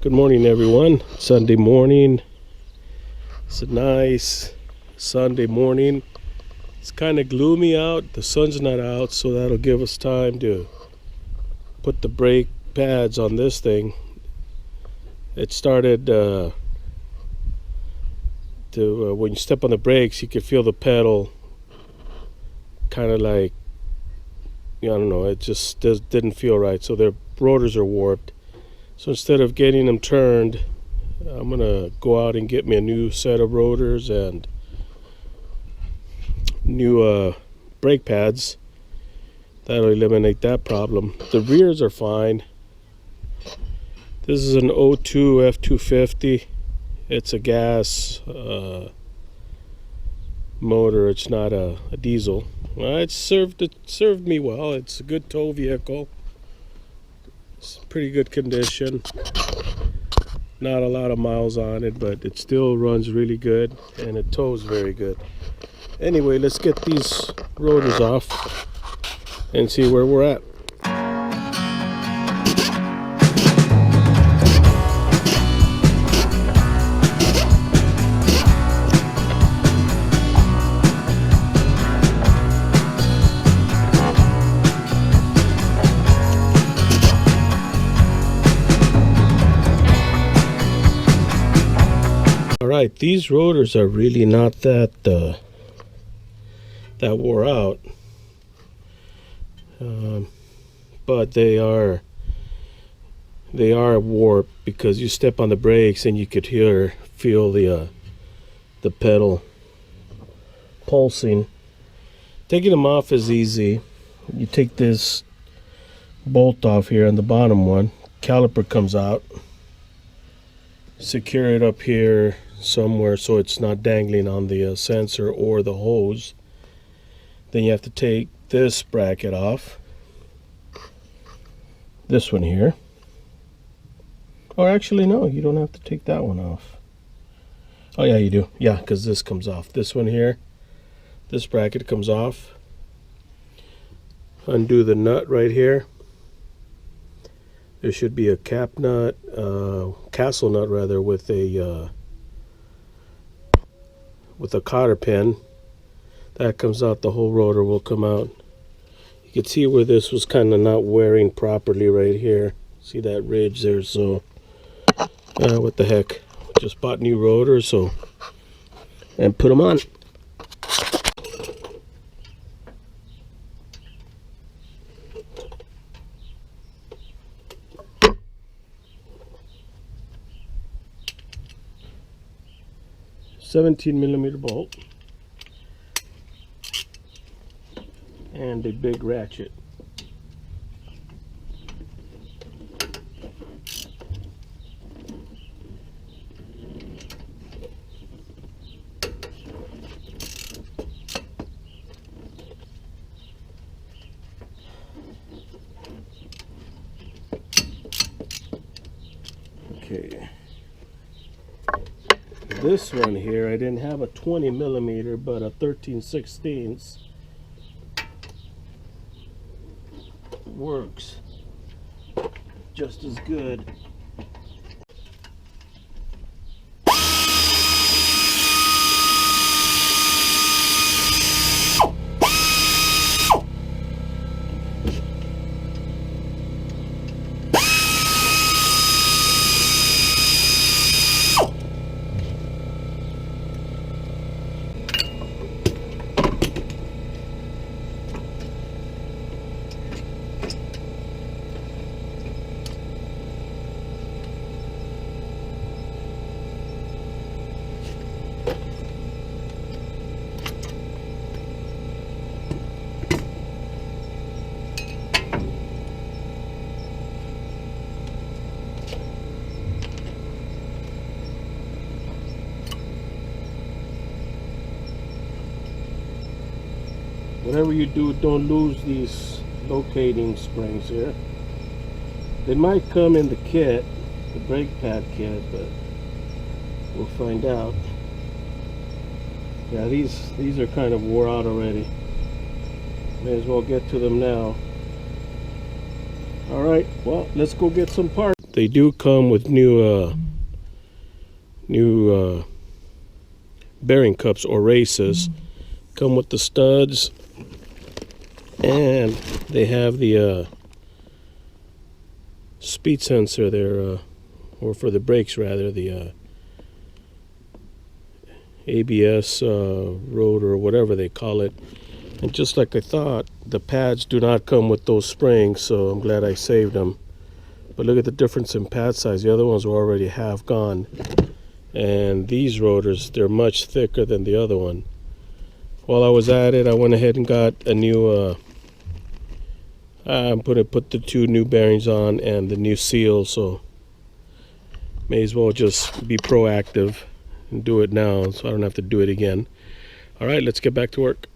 Good morning, everyone. Sunday morning. It's a nice Sunday morning. It's kind of gloomy out. The sun's not out, so that'll give us time to put the brake pads on this thing. It started when you step on the brakes, you could feel the pedal kind of like, I don't know, it just didn't feel right. So their rotors are warped. So instead of getting them turned, I'm gonna go out and get me a new set of rotors and new brake pads. That'll eliminate that problem. The rears are fine. This is an 02 F250. It's a gas motor. It's not a diesel. It served me well. It's a good tow vehicle. It's pretty good condition. Not a lot of miles on it, but it still runs really good and it tows very good. Anyway, let's get these rotors off and see where we're at. Alright, these rotors are really not that wore out, but they are warped because you step on the brakes and you could feel the pedal pulsing. Taking them off is easy. You take this bolt off here on the bottom one, caliper comes out, secure it up here somewhere so it's not dangling on the sensor or the hose. Then you have to take this bracket off, this one here, or actually no, you don't have to take that one off. Oh yeah, you do. Yeah, because this comes off. This one here, this bracket comes off. Undo the nut right here. There should be a cap nut, castle nut rather, with a cotter pin. That comes out, the whole rotor will come out. You can see where this was kind of not wearing properly right here. See that ridge there? So, what the heck? Just bought new rotors, so, and put them on. $17mm bolt and a big ratchet. Okay. This one here, I didn't have a 20mm, but a 13/16 works just as good. Whatever you do, don't lose these locating springs here. They might come in the kit, the brake pad kit, but we'll find out. Yeah, these are kind of wore out already. May as well get to them now. All right, well, let's go get some parts. They do come with new bearing cups or races. Come with the studs, and they have the speed sensor there, or for the brakes rather, the ABS rotor or whatever they call it. And just like I thought, the pads do not come with those springs, so I'm glad I saved them. But look at the difference in pad size. The other ones were already half gone. And these rotors, they're much thicker than the other one. While I was at it, I went ahead and got a new, I'm going to put the 2 new bearings on and the new seal, so may as well just be proactive and do it now so I don't have to do it again. All right, let's get back to work.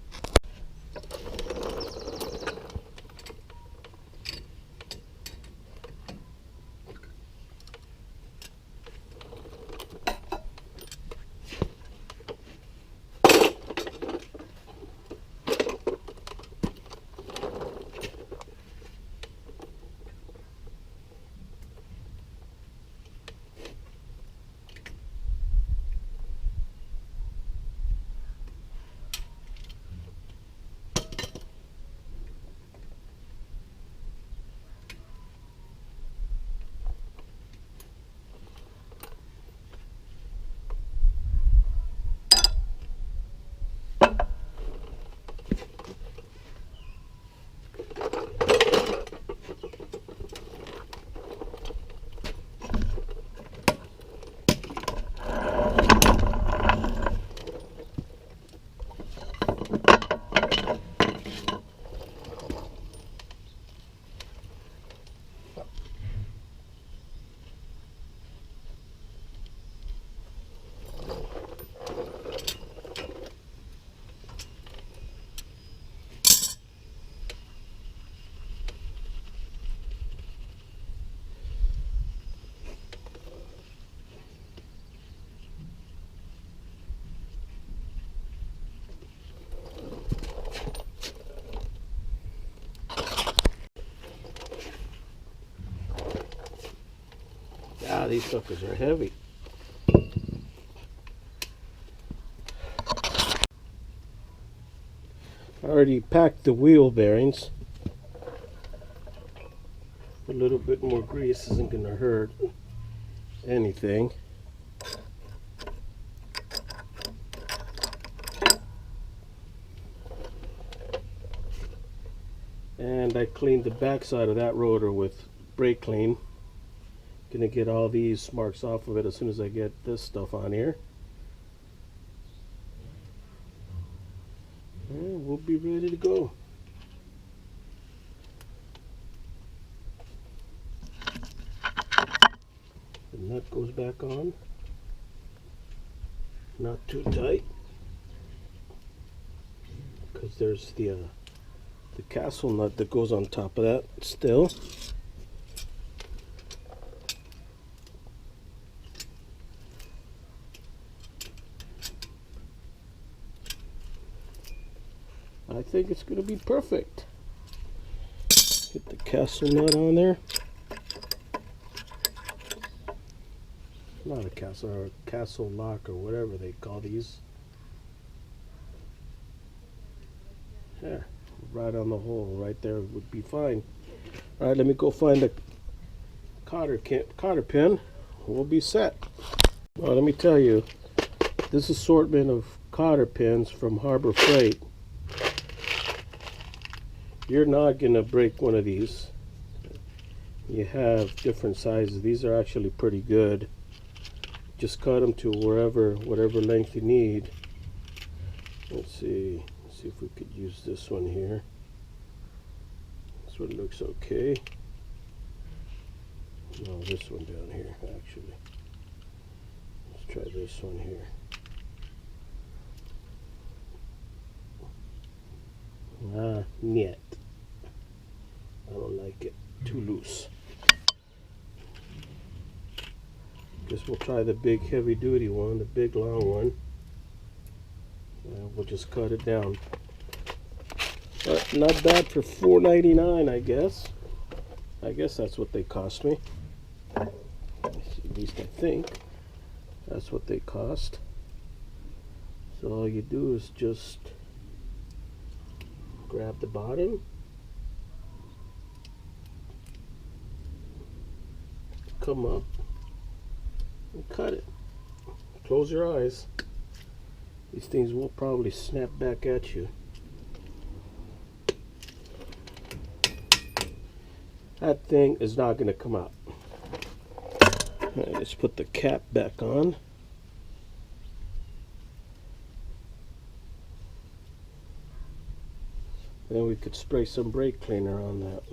Ah, these suckers are heavy. I already packed the wheel bearings. A little bit more grease isn't going to hurt anything. And I cleaned the back side of that rotor with brake clean. Gonna get all these marks off of it as soon as I get this stuff on here. And we'll be ready to go. The nut goes back on. Not too tight, because there's the castle nut that goes on top of that still. I think it's going to be perfect. Get the castle nut on there. Not a castle, or a castle lock, or whatever they call these. There, right on the hole, right there would be fine. All right, let me go find a cotter pin. We'll be set. Well, let me tell you, this assortment of cotter pins from Harbor Freight, you're not gonna break one of these. You have different sizes. These are actually pretty good. Just cut them to whatever length you need. Let's see if we could use this one here. This one looks okay. No, this one down here actually. Let's try this one here. Niet. I don't like it. Too loose. Guess we'll try the big heavy duty one, the big long one. We'll just cut it down. Not bad for $4.99, I guess. I guess that's what they cost me. At least I think that's what they cost. So all you do is just grab the bottom, come up and cut it. Close your eyes. These things will probably snap back at you. That thing is not going to come out. Alright, let's put the cap back on. Then we could spray some brake cleaner on that.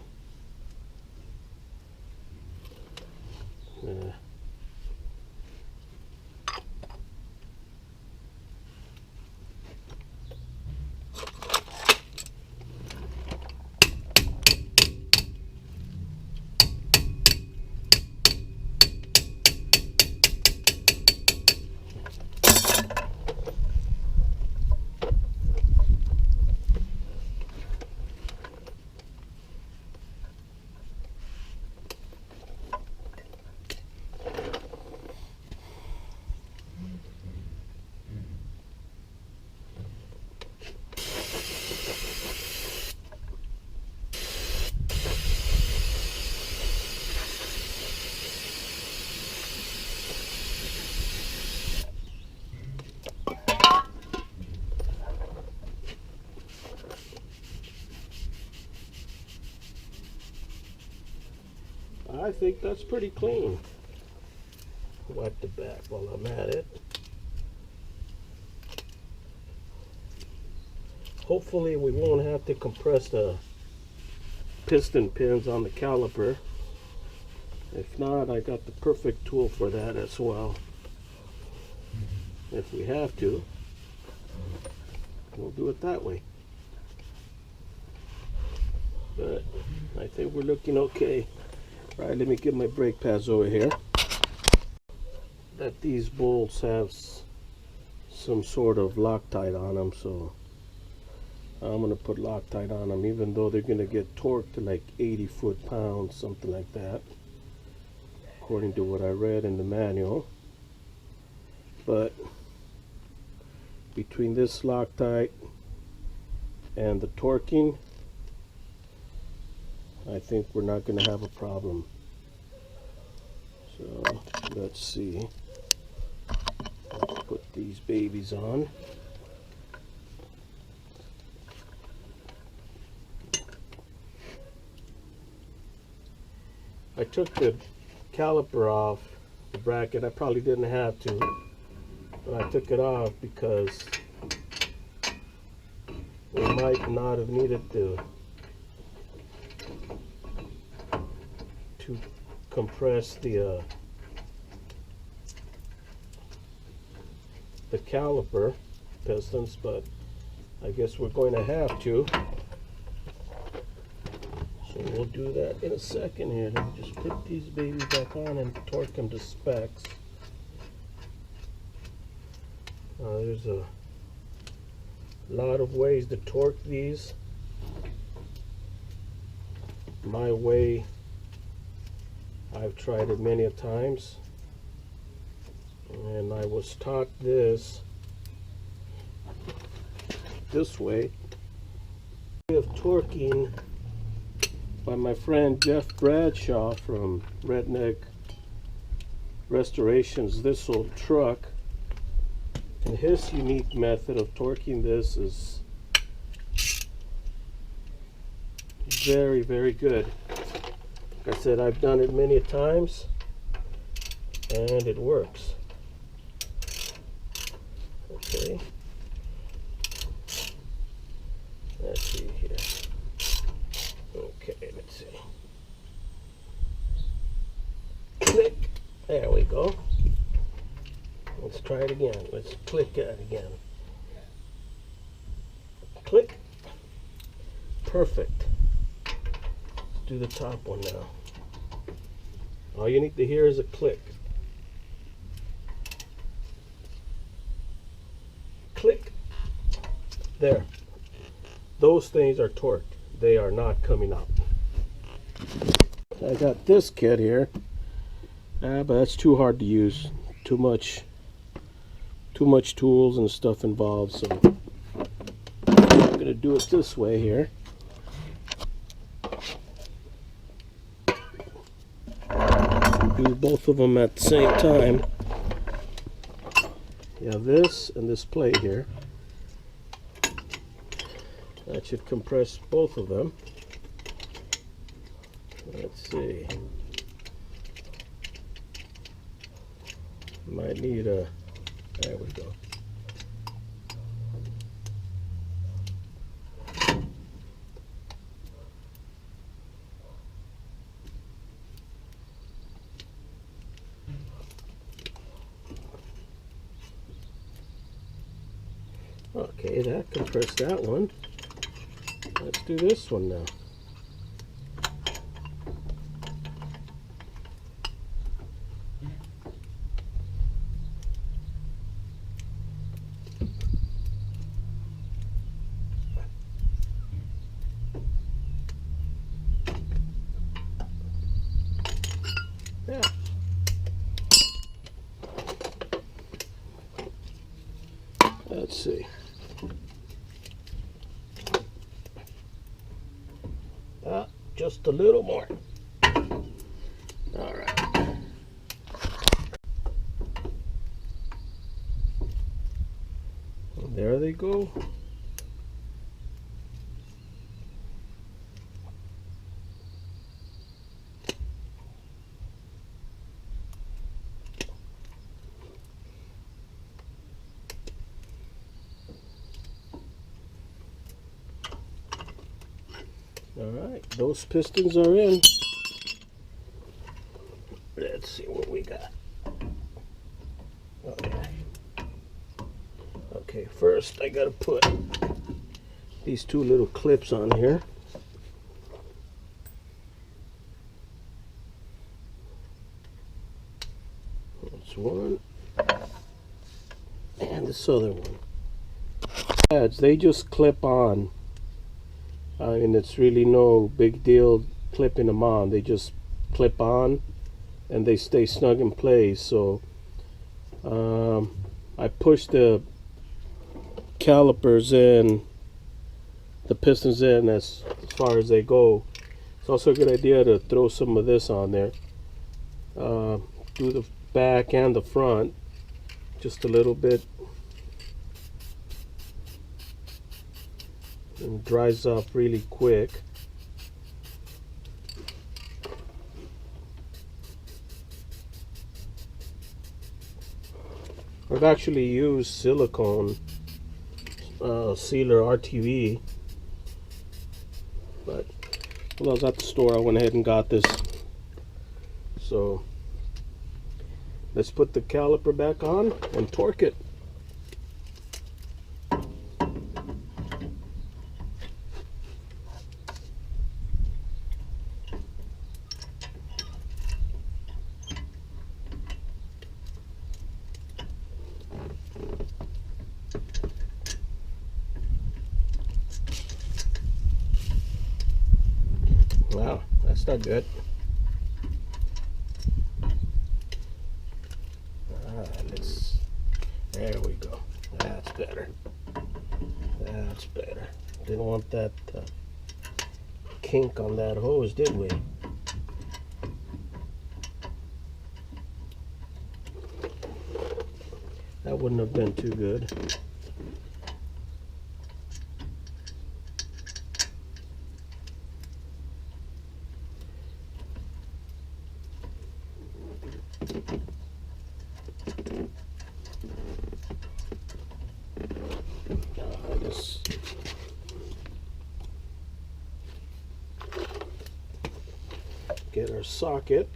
I think that's pretty clean. Wipe the back while I'm at it. Hopefully we won't have to compress the piston pins on the caliper. If not, I got the perfect tool for that as well. If we have to, we'll do it that way. But I think we're looking okay. Alright, let me get my brake pads over here. That these bolts have some sort of Loctite on them, so I'm going to put Loctite on them, even though they're going to get torqued to like 80 foot-pounds, something like that, according to what I read in the manual. But between this Loctite and the torquing, I think we're not going to have a problem. So let's see. Let's put these babies on. I took the caliper off the bracket. I probably didn't have to, but I took it off because we might not have needed to compress the caliper pistons, but I guess we're going to have to. So we'll do that in a second here. Let me just put these babies back on and torque them to specs. There's a lot of ways to torque these. My way, I've tried it many a times, and I was taught this way of torquing by my friend Jeff Bradshaw from Redneck Restorations, this old truck. And his unique method of torquing this is very, very good. Like I said, I've done it many times and it works. Okay. Let's see here. Okay, let's see. Click. There we go. Let's try it again. Let's click it again. Click. Perfect. Let's do the top one now. All you need to hear is a click. Click. There. Those things are torqued. They are not coming out. I got this kit here, but that's too hard to use. Too much tools and stuff involved. So I'm gonna do it this way here. Do both of them at the same time. You have this and this plate here. That should compress both of them. Let's see. Might need a, there we go. Okay, that compressed that one. Let's do this one now. Yeah. Let's see. Just a little more. All right. And there they go. Alright, those pistons are in. Let's see what we got. Okay, first I gotta put these two little clips on here. That's one. And this other one. Pads, they just clip on. And it's really no big deal clipping them on. They just clip on and they stay snug in place. So I push the calipers in, the pistons in as far as they go. It's also a good idea to throw some of this on there. Do the back and the front just a little bit. And dries up really quick. I've actually used silicone sealer RTV, but while I was at the store I went ahead and got this. So let's put the caliper back on and torque it. Wow, that's not good. There we go. That's better. That's better. Didn't want that kink on that hose, did we? That wouldn't have been too good. Get our socket.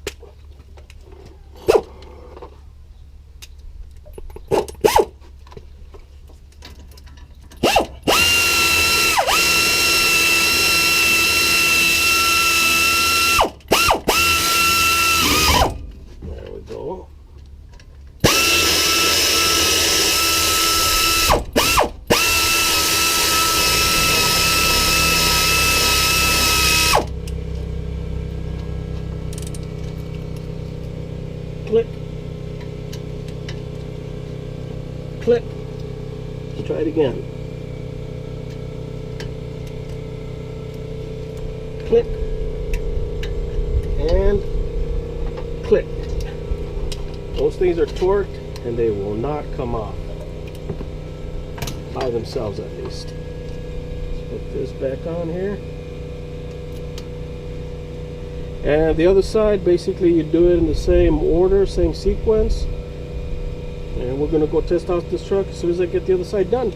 There we go. Click. Click. Let's try it again. Click. And click. Those things are torqued and they will not come off. By themselves at least. Let's put this back on here. And the other side, basically you do it in the same order, same sequence. And we're gonna go test out this truck as soon as I get the other side done.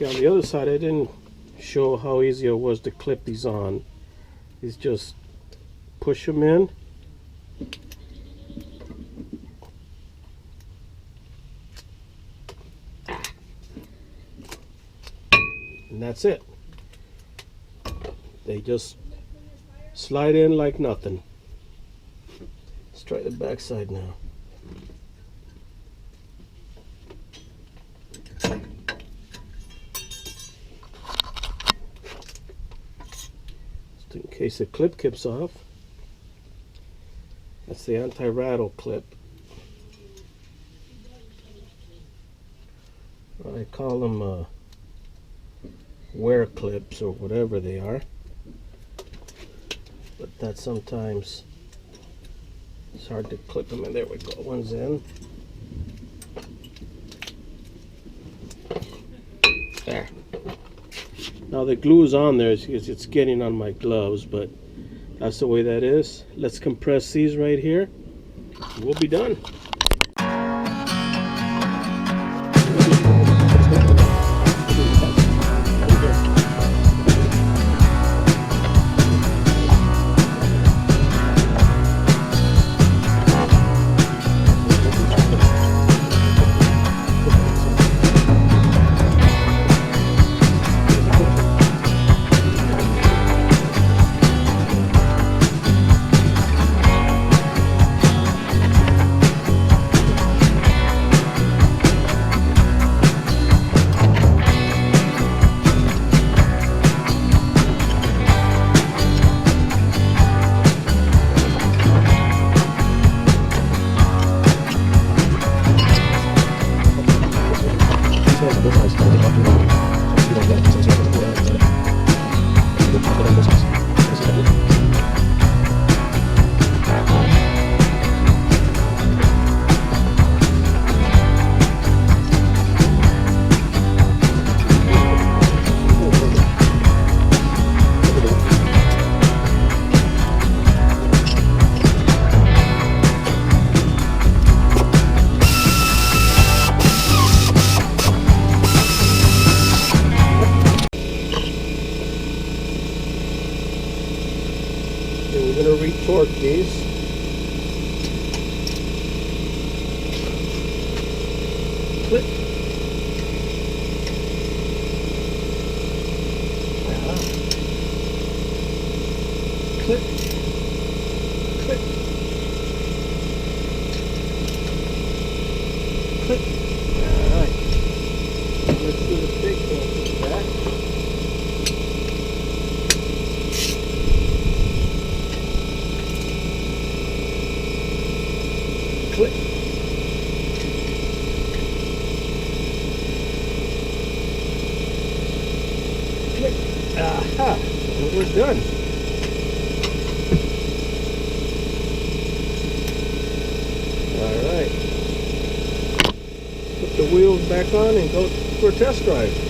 Okay, on the other side, I didn't show how easy it was to clip these on. Is just push them in. And that's it. They just slide in like nothing. Let's try the back side now. Just in case the clip kips off. That's the anti-rattle clip. I call them wear clips or whatever they are, but that sometimes it's hard to clip them. And there we go, one's in. There. Now the glue is on there, it's getting on my gloves, but that's the way that is. Let's compress these right here. We'll be done. We're going to re-torque these. Click. Click. Click. Click. Alright. Let's do the big one back. Click. Click. Aha! And we're done. Alright. Put the wheels back on and go for a test drive.